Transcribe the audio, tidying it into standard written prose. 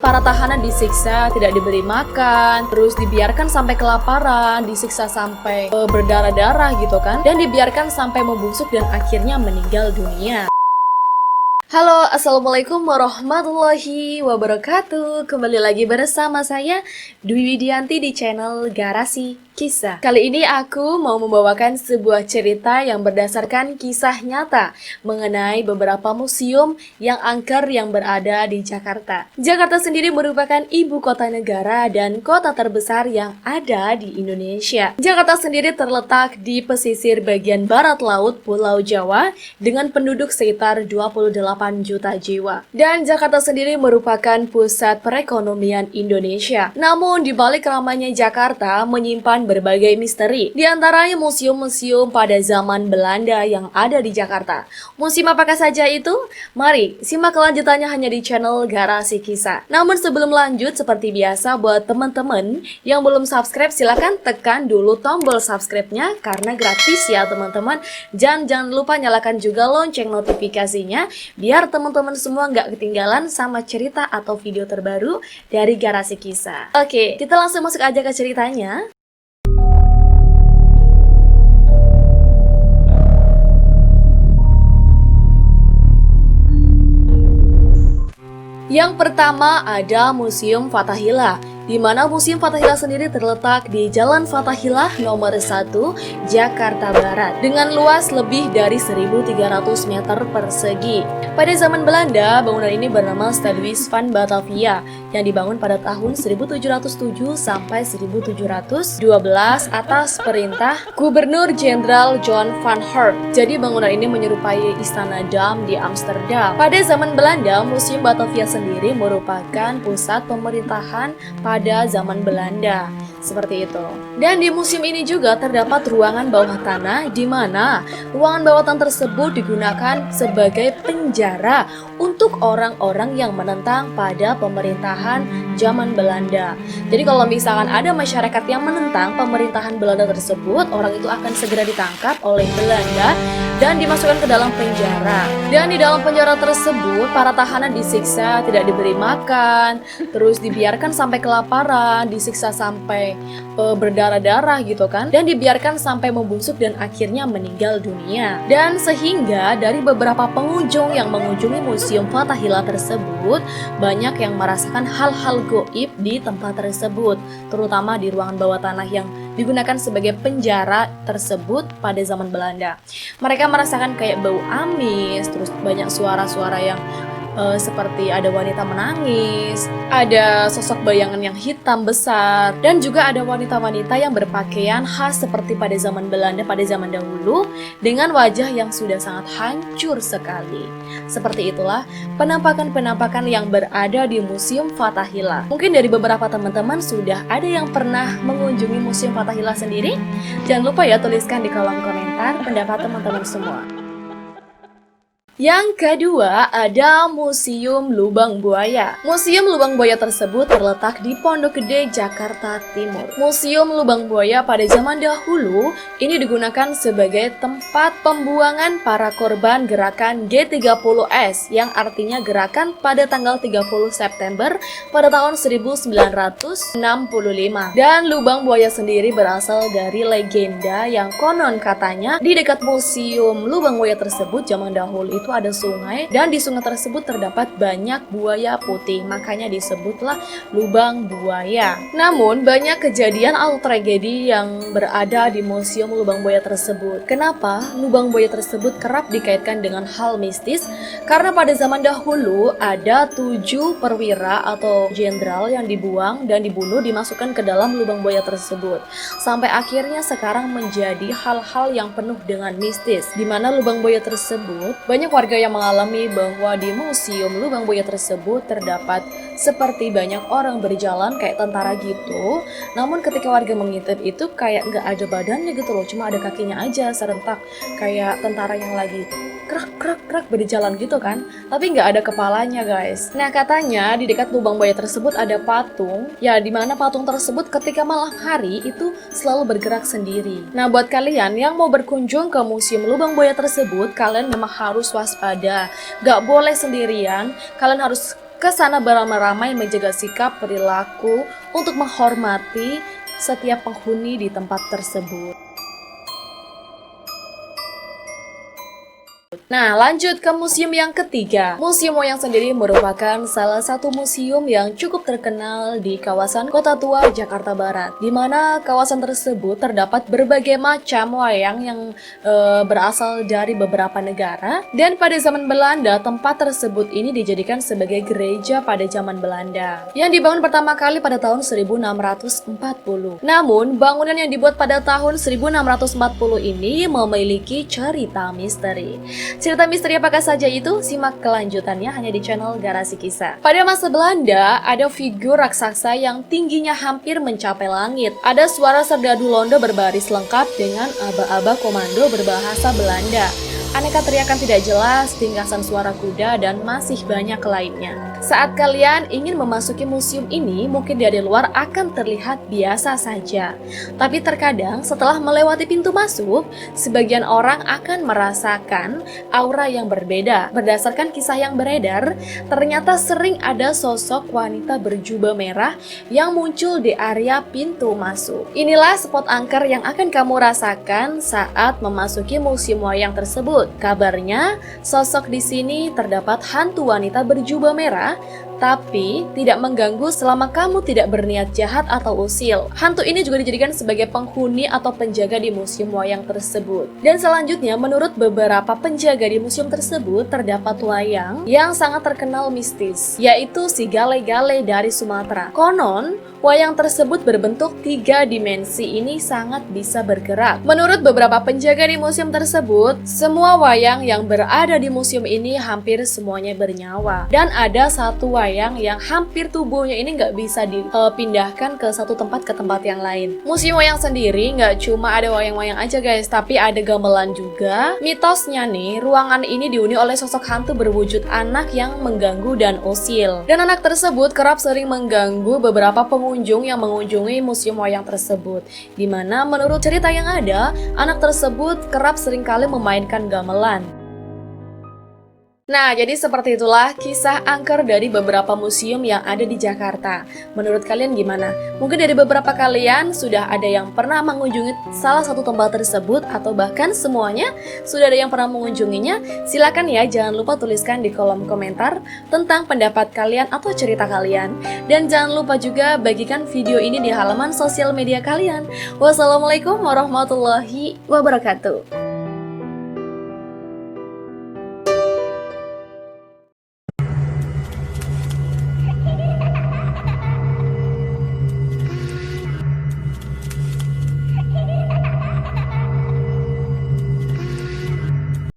para tahanan disiksa, tidak diberi makan, terus dibiarkan sampai kelaparan, disiksa sampai berdarah-darah gitu kan, dan dibiarkan sampai membusuk dan akhirnya meninggal dunia. Halo, assalamualaikum warahmatullahi wabarakatuh. Kembali lagi bersama saya Dwi Widianti di channel Garasi Kisah. Kali ini aku mau membawakan sebuah cerita yang berdasarkan kisah nyata mengenai beberapa museum yang angker yang berada di Jakarta. Jakarta sendiri merupakan ibu kota negara dan kota terbesar yang ada di Indonesia. Jakarta sendiri terletak di pesisir bagian barat laut Pulau Jawa dengan penduduk sekitar 28 juta jiwa. Dan Jakarta sendiri merupakan pusat perekonomian Indonesia. Namun di balik ramainya Jakarta menyimpan berbagai misteri. Di antaranya museum-museum pada zaman Belanda yang ada di Jakarta. Museum apakah saja itu? Mari simak kelanjutannya hanya di channel Garasi Kisah. Namun sebelum lanjut, seperti biasa buat teman-teman yang belum subscribe, silahkan tekan dulu tombol subscribe-nya karena gratis ya teman-teman. Jangan lupa nyalakan juga lonceng notifikasinya biar teman-teman semua nggak ketinggalan sama cerita atau video terbaru dari Garasi Kisah. Oke, kita langsung masuk aja ke ceritanya. Yang pertama ada Museum Fathahillah, di mana Museum Fathahillah sendiri terletak di Jalan Fathahillah nomor 1, Jakarta Barat, dengan luas lebih dari 1.300 meter persegi. Pada zaman Belanda, bangunan ini bernama Stadhuis van Batavia, yang dibangun pada tahun 1707 sampai 1712 atas perintah Gubernur Jenderal John van Hart. Jadi bangunan ini menyerupai Istana Dam di Amsterdam. Pada zaman Belanda, Museum Batavia sendiri merupakan pusat pemerintahan pada zaman Belanda. Seperti itu. Dan di museum ini juga terdapat ruangan bawah tanah, di mana ruangan bawah tanah tersebut digunakan sebagai penjara untuk orang-orang yang menentang pada pemerintahan zaman Belanda. Jadi kalau misalkan ada masyarakat yang menentang pemerintahan Belanda tersebut, orang itu akan segera ditangkap oleh Belanda dan dimasukkan ke dalam penjara. Dan di dalam penjara tersebut, para tahanan disiksa, tidak diberi makan, terus dibiarkan sampai kelaparan, disiksa sampai berdarah-darah gitu kan, dan dibiarkan sampai membusuk dan akhirnya meninggal dunia. Dan sehingga dari beberapa pengunjung yang mengunjungi Museum Fathahillah tersebut, banyak yang merasakan hal-hal goib di tempat tersebut, terutama di ruangan bawah tanah yang digunakan sebagai penjara tersebut pada zaman Belanda. Mereka merasakan kayak bau amis, terus banyak suara-suara yang seperti ada wanita menangis, ada sosok bayangan yang hitam besar, dan juga ada wanita-wanita yang berpakaian khas seperti pada zaman Belanda pada zaman dahulu dengan wajah yang sudah sangat hancur sekali. Seperti itulah penampakan-penampakan yang berada di Museum Fathahillah. Mungkin dari beberapa teman-teman sudah ada yang pernah mengunjungi Museum Fathahillah sendiri? Jangan lupa ya tuliskan di kolom komentar pendapat teman-teman semua. Yang kedua ada Museum Lubang Buaya. Museum Lubang Buaya tersebut terletak di Pondok Gede, Jakarta Timur. Museum Lubang Buaya pada zaman dahulu ini digunakan sebagai tempat pembuangan para korban gerakan G30S, yang artinya gerakan pada tanggal 30 September pada tahun 1965. Dan Lubang Buaya sendiri berasal dari legenda yang konon katanya di dekat Museum Lubang Buaya tersebut zaman dahulu itu ada sungai, dan di sungai tersebut terdapat banyak buaya putih, makanya disebutlah lubang buaya. Namun banyak kejadian atau tragedi yang berada di Museum Lubang Buaya tersebut. Kenapa lubang buaya tersebut kerap dikaitkan dengan hal mistis? Karena pada zaman dahulu ada 7 perwira atau jenderal yang dibuang dan dibunuh, dimasukkan ke dalam lubang buaya tersebut, sampai akhirnya sekarang menjadi hal-hal yang penuh dengan mistis, di mana lubang buaya tersebut banyak warga yang mengalami bahwa di Museum Lubang Buaya tersebut terdapat seperti banyak orang berjalan kayak tentara gitu. Namun ketika warga mengintip itu kayak nggak ada badannya gitu loh, cuma ada kakinya aja serentak kayak tentara yang lagi krak berjalan gitu kan, tapi nggak ada kepalanya guys. Nah katanya di dekat lubang buaya tersebut ada patung, ya dimana patung tersebut ketika malam hari itu selalu bergerak sendiri. Nah buat kalian yang mau berkunjung ke Museum Lubang Buaya tersebut, kalian memang harus waspada, nggak boleh sendirian, kalian harus ke sana beramai-ramai menjaga sikap perilaku untuk menghormati setiap penghuni di tempat tersebut. Nah, lanjut ke museum yang ketiga. Museum Wayang sendiri merupakan salah satu museum yang cukup terkenal di kawasan Kota Tua, Jakarta Barat, di mana kawasan tersebut terdapat berbagai macam wayang yang berasal dari beberapa negara. Dan pada zaman Belanda, tempat tersebut ini dijadikan sebagai gereja pada zaman Belanda, yang dibangun pertama kali pada tahun 1640. Namun, bangunan yang dibuat pada tahun 1640 ini memiliki cerita misteri. Cerita misteri apakah saja itu? Simak kelanjutannya hanya di channel Garasi Kisah. Pada masa Belanda, ada figur raksasa yang tingginya hampir mencapai langit. Ada suara serdadu londo berbaris lengkap dengan aba-aba komando berbahasa Belanda. Aneka teriakan tidak jelas, tingkasan suara kuda, dan masih banyak lainnya. Saat kalian ingin memasuki museum ini, mungkin dari luar akan terlihat biasa saja. Tapi terkadang setelah melewati pintu masuk, sebagian orang akan merasakan aura yang berbeda. Berdasarkan kisah yang beredar, ternyata sering ada sosok wanita berjubah merah yang muncul di area pintu masuk. Inilah spot angker yang akan kamu rasakan saat memasuki museum wayang tersebut. Kabarnya, sosok di sini terdapat hantu wanita berjubah merah, tapi tidak mengganggu selama kamu tidak berniat jahat atau usil. Hantu ini juga dijadikan sebagai penghuni atau penjaga di museum wayang tersebut. Dan selanjutnya, menurut beberapa penjaga di museum tersebut, terdapat wayang yang sangat terkenal mistis, yaitu si Gale-Gale dari Sumatera. Konon, wayang tersebut berbentuk 3 dimensi ini sangat bisa bergerak. Menurut beberapa penjaga di museum tersebut, semua wayang yang berada di museum ini hampir semuanya bernyawa. Dan ada satu wayang yang hampir tubuhnya ini nggak bisa dipindahkan ke satu tempat ke tempat yang lain. Museum wayang sendiri nggak cuma ada wayang-wayang aja guys, tapi ada gamelan juga. Mitosnya nih, ruangan ini dihuni oleh sosok hantu berwujud anak yang mengganggu dan usil. Dan anak tersebut kerap sering mengganggu beberapa pengunjung yang mengunjungi museum wayang tersebut. Dimana menurut cerita yang ada, anak tersebut kerap seringkali memainkan gamelan. Nah, jadi seperti itulah kisah angker dari beberapa museum yang ada di Jakarta. Menurut kalian gimana? Mungkin dari beberapa kalian sudah ada yang pernah mengunjungi salah satu tempat tersebut, atau bahkan semuanya sudah ada yang pernah mengunjunginya. Silakan ya, jangan lupa tuliskan di kolom komentar tentang pendapat kalian atau cerita kalian. Dan jangan lupa juga bagikan video ini di halaman sosial media kalian. Wassalamualaikum warahmatullahi wabarakatuh.